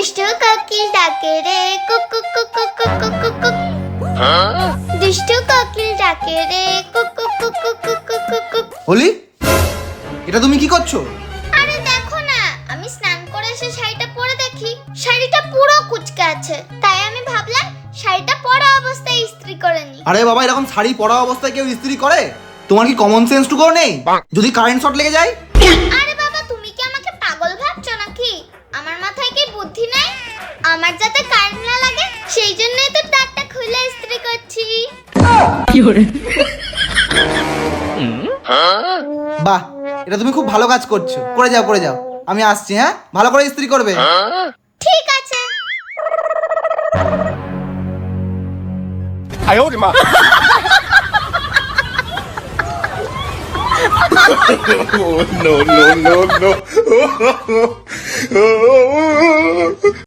দুষ্টু কোকিল ডাকে রে কুক কুক কুক কুক কুক কুক কুক। দুষ্টু কোকিল ডাকে রে কুক কুক কুক কুক কুক কুক কুক। হোলি, এটা তুমি কি করছো? আরে দেখো না, আমি স্নান করে এসে শাড়িটা পরে দেখি শাড়িটা পুরো কুচকে আছে, তাই আমি ভাবলাম শাড়িটা পরা অবস্থায় ইস্ত্রি করে নি। আরে বাবা, এরকম শাড়ি পরা অবস্থায় কেউ ইস্ত্রি করে? তোমার কি কমন সেন্স টুকুও নেই? যদি কারেন্ট শর্ট লেগে যায়? আরে বাবা, তুমি কি আমাকে পাগল ভাবছো নাকি? আমার মাথায় কি বুদ্ধি নাই? আমার যাতে কারেন্ট না লাগে সেই জন্যই তো তারটা খুলে ইস্ত্রি করছি। বাহ, এটা তুমি খুব ভালো কাজ করছো। করে যাও করে যাও, আমি আসছি। হ্যাঁ, ভালো করে ইস্ত্রি করবে। ঠিক আছে। Oh, no, no, no, no.